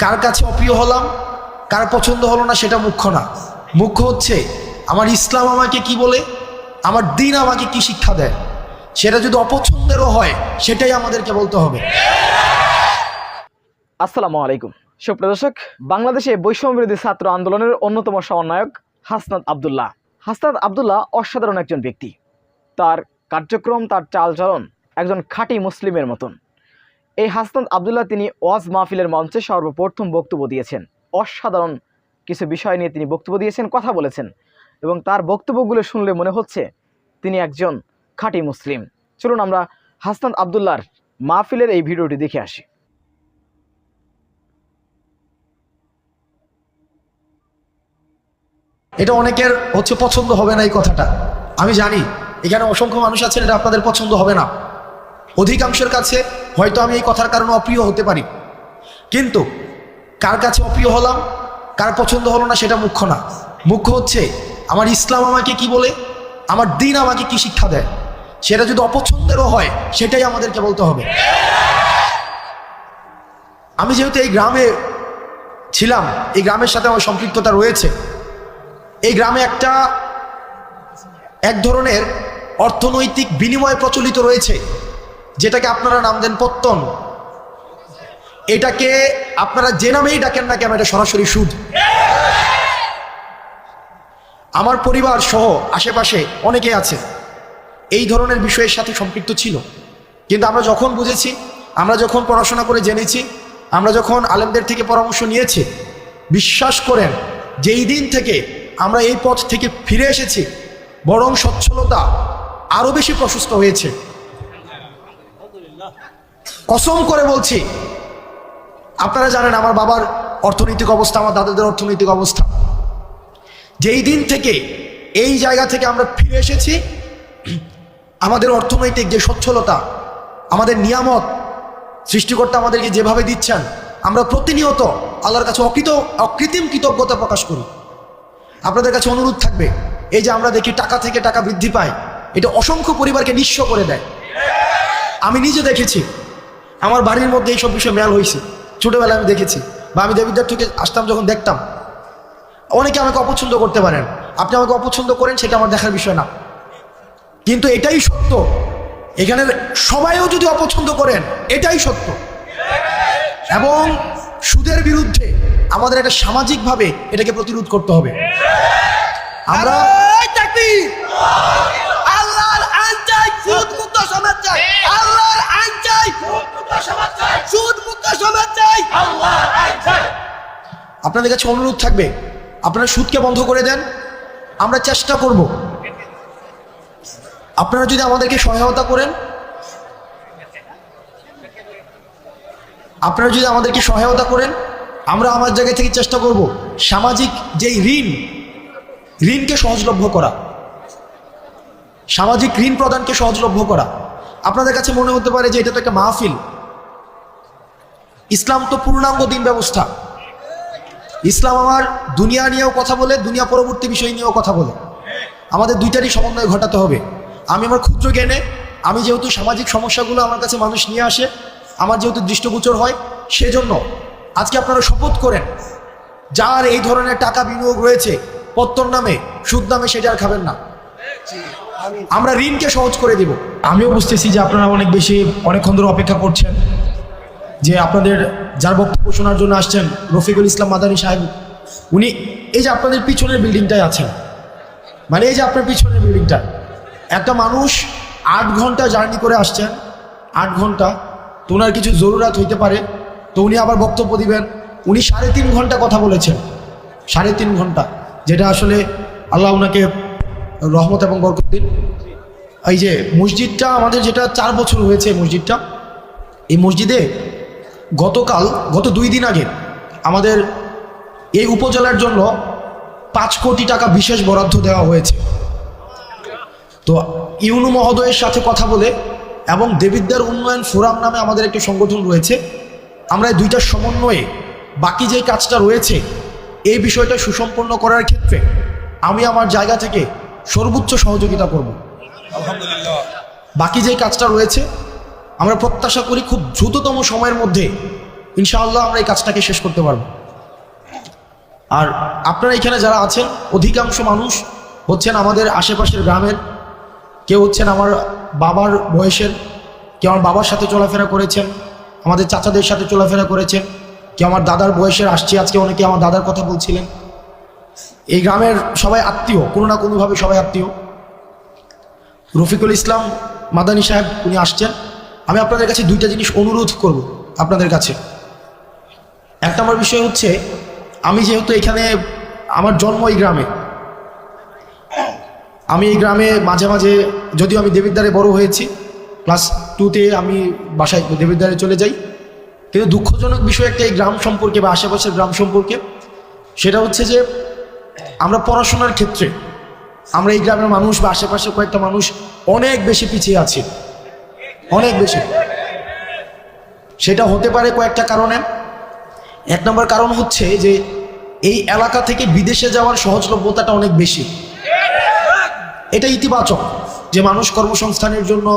কার কাছে অপ্রিয় হলাম, কার পছন্দ হলো না সেটা মুখ্য না। মুখ্য হচ্ছে আমার ইসলাম আমাকে কি বলে, আমার দ্বীন আমাকে কি শিক্ষা দেয়। সেটা যদি অপছন্দেরও হয় সেটাই আমাদেরকে বলতে হবে। আসসালামু আলাইকুম সুপ্রিয় দর্শক, বাংলাদেশে বৈষম্য বিরোধী ছাত্র আন্দোলনের অন্যতম সমন্বয়ক হাসনাত আবদুল্লাহ। হাসনাত আবদুল্লাহ অসাধারণ একজন ব্যক্তি। তার কার্যক্রম, তার চালচলন একজন খাঁটি মুসলিমের মতন। এই হাসনাত আবদুল্লাহ তিনি ওয়াজ মাহফিলের মঞ্চে সর্বপ্রথম বক্তব্য দিয়েছেন। অসাধারণ কিছু বিষয় নিয়ে তিনি বক্তব্য দিয়েছেন, কথা বলেছেন, এবং তার বক্তব্যগুলো শুনলে মনে হচ্ছে তিনি একজন খাঁটি মুসলিম। চলুন আমরা হাসনাত আবদুল্লাহর মাহফিলের এই ভিডিওটি দেখে আসি। এটা অনেকের হচ্ছে পছন্দ হবে না এই কথাটা, আমি জানি। এখানে অসংখ্য মানুষ আছেন এটা আপনাদের পছন্দ হবে না। অধিকাংশের কাছে হয়তো আমি এই কথার কারণে অপ্রিয় হতে পারি, কিন্তু কার কাছে অপ্রিয় হলাম, কার পছন্দ হলো না সেটা মুখ্য না। মুখ্য হচ্ছে আমার ইসলাম আমাকে কি বলে, আমার দ্বীন আমাকে কি শিক্ষা দেয়। সেটা যদি অপছন্দেরও হয় সেটাই আমাদেরকে বলতে হবে। আমি যেহেতু এই গ্রামে ছিলাম, এই গ্রামের সাথে আমার সম্পৃক্ততা রয়েছে। এই গ্রামে এক ধরনের অর্থনৈতিক বিনিময় প্রচলিত রয়েছে, যেটাকে আপনারা নাম দেন পত্তন। এটাকে আপনারা যে নামেই ডাকেন না কেন, এটা সরাসরি সুদ। আমার পরিবার সহ আশেপাশে অনেকে আছে এই ধরনের বিষয়ের সাথে সম্পৃক্ত ছিল, কিন্তু আমরা যখন বুঝেছি, আমরা যখন পড়াশোনা করে জেনেছি, আমরা যখন আলেমদের থেকে পরামর্শ নিয়েছি, বিশ্বাস করেন যেই দিন থেকে আমরা এই পথ থেকে ফিরে এসেছি, বরং সচ্ছলতা আরো বেশি প্রশস্ত হয়েছে। কসম করে বলছি, আপনারা জানেন আমার বাবার অর্থনৈতিক অবস্থা, আমার দাদাদের অর্থনৈতিক অবস্থা। যেই দিন থেকে এই জায়গা থেকে আমরা ফিরে এসেছি, আমাদের অর্থনৈতিক যে সচ্ছলতা, আমাদের নিয়ামত সৃষ্টিকর্তা আমাদেরকে যেভাবে দিচ্ছেন, আমরা প্রতিনিয়ত আল্লাহর কাছে অকৃত্রিম কৃতজ্ঞতা প্রকাশ করি। আপনাদের কাছে অনুরোধ থাকবে, এই যে আমরা দেখি টাকা থেকে টাকা বৃদ্ধি পায়, এটা অসংখ্য পরিবারকে নিঃস্ব করে দেয়। আমি নিজে দেখেছি, আমার বাড়ির মধ্যে এইসব বিষয় মেল হয়েছে। ছোটবেলায় আমি দেখেছি, বা আমি দেবিদ্বার থেকে আসতাম যখন দেখতাম। অনেকে আমাকে অপছন্দ করতে পারেন, আপনি আমাকে অপছন্দ করেন, সেটা আমার দেখার বিষয় না, কিন্তু এটাই সত্য। এখানে সবাইও যদি অপছন্দ করেন, এটাই সত্য। এবং সুদের বিরুদ্ধে আমাদের একটা সামাজিকভাবে এটাকে প্রতিরোধ করতে হবে। আমরা আল্লাহর আইন চাই, সুদ মুক্ত সমাজ চাই। আল্লাহর আইন চাই, সুদ মুক্ত সমাজ চাই। আল্লাহর আইন চাই। আপনাদের কাছে অনুরোধ থাকবে, আপনারা সুদকে বন্ধ করে দেন। আমরা চেষ্টা করব, আপনারা যদি আমাদেরকে সহায়তা করেন, আমরা আমার জায়গা থেকে চেষ্টা করব সামাজিক যেই ঋণকে সহজলভ্য করা, সামাজিক ঋণ প্রদানকে সহজলভ্য করা। আপনাদের কাছে মনে হতে পারে যে এটা তো একটা মাহফিল। ইসলাম তো পূর্ণাঙ্গ দিন ব্যবস্থা। ইসলাম আমার দুনিয়া নিয়েও কথা বলে, দুনিয়া পরবর্তী বিষয় নিয়েও কথা বলে। আমাদের দুইটারই সমন্বয় ঘটাতে হবে। আমি আমার ক্ষুদ্র জ্ঞানে, আমি যেহেতু সামাজিক সমস্যাগুলো আমার কাছে মানুষ নিয়ে আসে, আমার যেহেতু দৃষ্টিগোচর হয়, সেজন্য আজকে আপনারা শপথ করেন, যার এই ধরনের টাকা বিনিয়োগ রয়েছে পত্তন নামে, সুদ নামে, সেটা আর খাবেন না। আমরা ঋণকে সহজ করে দিব। আমিও বুঝতেছি যে আপনারা অনেকক্ষণ ধরে অপেক্ষা করছেন, যে আপনাদের যার বক্তব্য শোনার জন্য আসছেন, রফিকুল ইসলাম মাদানী সাহেব, উনি এই যে আপনাদের পিছনের বিল্ডিংটায় আছেন, মানে এই যে আপনার পিছনের বিল্ডিংটা, একটা মানুষ 8 ঘন্টা জার্নি করে আসছেন, 8 ঘন্টা, তো ওনার কিছু জরুরত হইতে পারে, তো উনি আবার বক্তব্য দিবেন। উনি 3.5 ঘন্টা কথা বলেছেন, 3.5 ঘন্টা, যেটা আসলে আল্লাহ ওনাকে রহমত এবং বরকত দিন। এই যে মসজিদটা আমাদের, যেটা 4 বছর হয়েছে মসজিদটা, এই মসজিদে গত 2 দিন আগে আমাদের এই উপজেলার জন্য 5 কোটি টাকা বিশেষ বরাদ্দ দেওয়া হয়েছে। তো ইউনু মহোদয়ের সাথে কথা বলে, এবং দেবিদ্বার উন্নয়ন ফোরাম নামে আমাদের একটি সংগঠন রয়েছে, আমরা এই দুইটার সমন্বয়ে বাকি যে কাজটা রয়েছে, এই বিষয়টা সুসম্পন্ন করার ক্ষেত্রে আমি আমার জায়গা থেকে সর্বোচ্চ সহযোগিতা করব। বাকি যে কাজটা রয়েছে আমরা প্রত্যাশা করি খুব দ্রুততম সময়ের মধ্যে ইনশাআল্লাহ আমরা এই কাজটাকে শেষ করতে পারবো। আর আপনারা এখানে যারা আছেন অধিকাংশ মানুষ হচ্ছেন আমাদের আশেপাশের গ্রামের, কেউ হচ্ছেন আমার বাবার বয়সের, কেউ আমার বাবার সাথে চলাফেরা করেছেন, আমাদের চাচাদের সাথে চলাফেরা করেছেন, কেউ আমার দাদার বয়সের, আসছে আজকে অনেকে আমার দাদার কথা বলছিলেন। এই গ্রামের সবাই আত্মীয়, কোনো না কোনোভাবে সবাই আত্মীয়। রফিকুল ইসলাম মাদানী সাহেব উনি আসছেন। আমি আপনাদের কাছে দুইটা জিনিস অনুরোধ করব আপনাদের কাছে। এক নম্বর বিষয় হচ্ছে, আমি যেহেতু এখানে আমার জন্ম এই গ্রামে, আমি এই গ্রামে মাঝে মাঝে, যদিও আমি দেবিদ্বারে বড় হয়েছি, ক্লাস 2তে আমি বাসায় দেবিদ্বারে চলে যাই, কিন্তু দুঃখজনক বিষয় একটা এই গ্রাম সম্পর্কে বা আশেপাশের গ্রাম সম্পর্কে, সেটা হচ্ছে যে আমরা পড়াশোনার ক্ষেত্রে আমরা এই গ্রামের মানুষ বা আশেপাশের কয়েকটা মানুষ অনেক বেশি পিছিয়ে আছি, অনেক বেশি। সেটা হতে পারে কয়েকটা কারণে। এক নম্বর কারণ হচ্ছে যে এই এলাকা থেকে বিদেশে যাওয়ার সহজলভ্যতাটা অনেক বেশি। এটা ইতিবাচক যে মানুষ কর্মসংস্থানের জন্য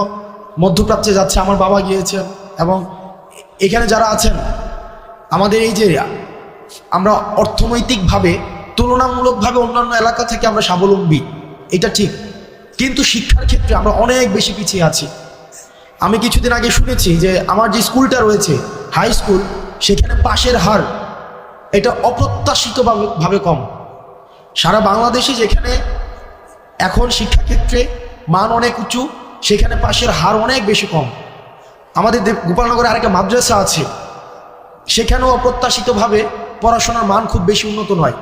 মধ্যপ্রাচ্যে যাচ্ছে, আমার বাবা গিয়েছেন, এবং এখানে যারা আছেন আমাদের এই যে আমরা অর্থনৈতিকভাবে তুলনামূলকভাবে অন্যান্য এলাকা থেকে আমরা স্বাবলম্বী, এটা ঠিক, কিন্তু শিক্ষার ক্ষেত্রে আমরা অনেক বেশি পিছিয়ে আছি। আমি কিছুদিন আগে শুনেছি যে আমার যে স্কুলটা রয়েছে হাই স্কুল, সেখানে পাশের হার এটা অপ্রত্যাশিতভাবে কম। সারা বাংলাদেশে যেখানে এখন শিক্ষাক্ষেত্রে মান অনেক উঁচু, সেখানে পাশের হার অনেক বেশি কম। আমাদের গোপালনগরে আরেকটা মাদ্রাসা আছে, সেখানেও অপ্রত্যাশিতভাবে পড়াশোনার মান খুব বেশি উন্নত নয়।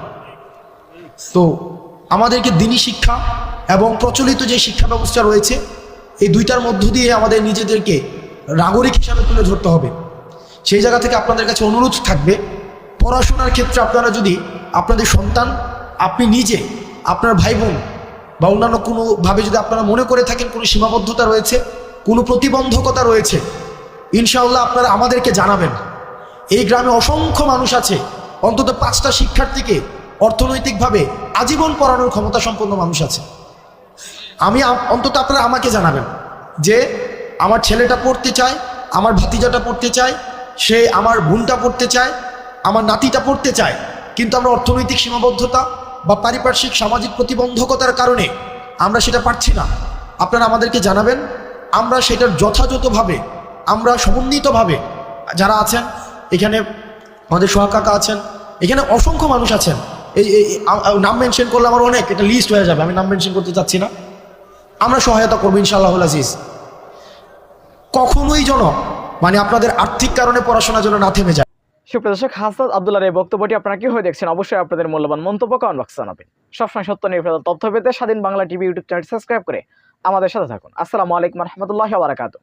তো আমাদেরকে দিনী শিক্ষা এবং প্রচলিত যে শিক্ষা ব্যবস্থা রয়েছে, এই দুইটার মধ্য দিয়ে আমাদের নিজেদেরকে নাগরিক হিসাবে তুলে ধরতে হবে। সেই জায়গা থেকে আপনাদের কাছে অনুরোধ থাকবে, পড়াশোনার ক্ষেত্রে আপনারা যদি আপনাদের সন্তান, আপনি নিজে, আপনার ভাই বোন বা অন্যান্য কোনোভাবে যদি আপনারা মনে করে থাকেন কোনো সীমাবদ্ধতা রয়েছে, কোনো প্রতিবন্ধকতা রয়েছে, ইনশাআল্লাহ আপনারা আমাদেরকে জানাবেন। এই গ্রামে অসংখ্য মানুষ আছে, অন্তত 5টা শিক্ষার্থীকে অর্থনৈতিকভাবে আজীবন পড়ানোর ক্ষমতা সম্পন্ন মানুষ আছে। আমি অন্তত আপনারা আমাকে জানাবেন যে আমার ছেলেটা পড়তে চায়, আমার ভাতিজাটা পড়তে চায়, সে আমার বোনটা পড়তে চায়, আমার নাতিটা পড়তে চায়, কিন্তু আমরা অর্থনৈতিক সীমাবদ্ধতা বা পারিপার্শ্বিক সামাজিক প্রতিবন্ধকতার কারণে আমরা সেটা পারছি না। আপনারা আমাদেরকে জানাবেন, আমরা সেটার যথাযথভাবে, আমরা সমন্বিতভাবে, যারা আছেন এখানে, আমাদের সোহাগ কাকা আছেন, এখানে অসংখ্য মানুষ আছেন, এই নাম মেনশন করলে আমার অনেক, এটা লিস্ট হয়ে যাবে, আমি নাম মেনশন করতে চাচ্ছি না। আমরা সহায়তা করবো ইনশাআল্লাহুল আজিজ। কখনোই যেন আপনাদের আর্থিক কারণে পড়াশোনা যেন না থেমে যায়। সুপ্রিয় দর্শক, হাসনাত আব্দুল্লাহর এই বক্তব্যটি আপনারা কিভাবে দেখছেন, অবশ্যই আপনাদের মূল্যবান মন্তব্য কমেন্ট বক্সে জানাবেন। সবসময় সত্য নির্ভর তথ্য পেতে স্বাধীন Bangla TV YouTube channel subscribe করে আমাদের সাথে থাকুন। আসসালামু আলাইকুম রহমতুল্লাহি ওয়া বারাকাতুহু।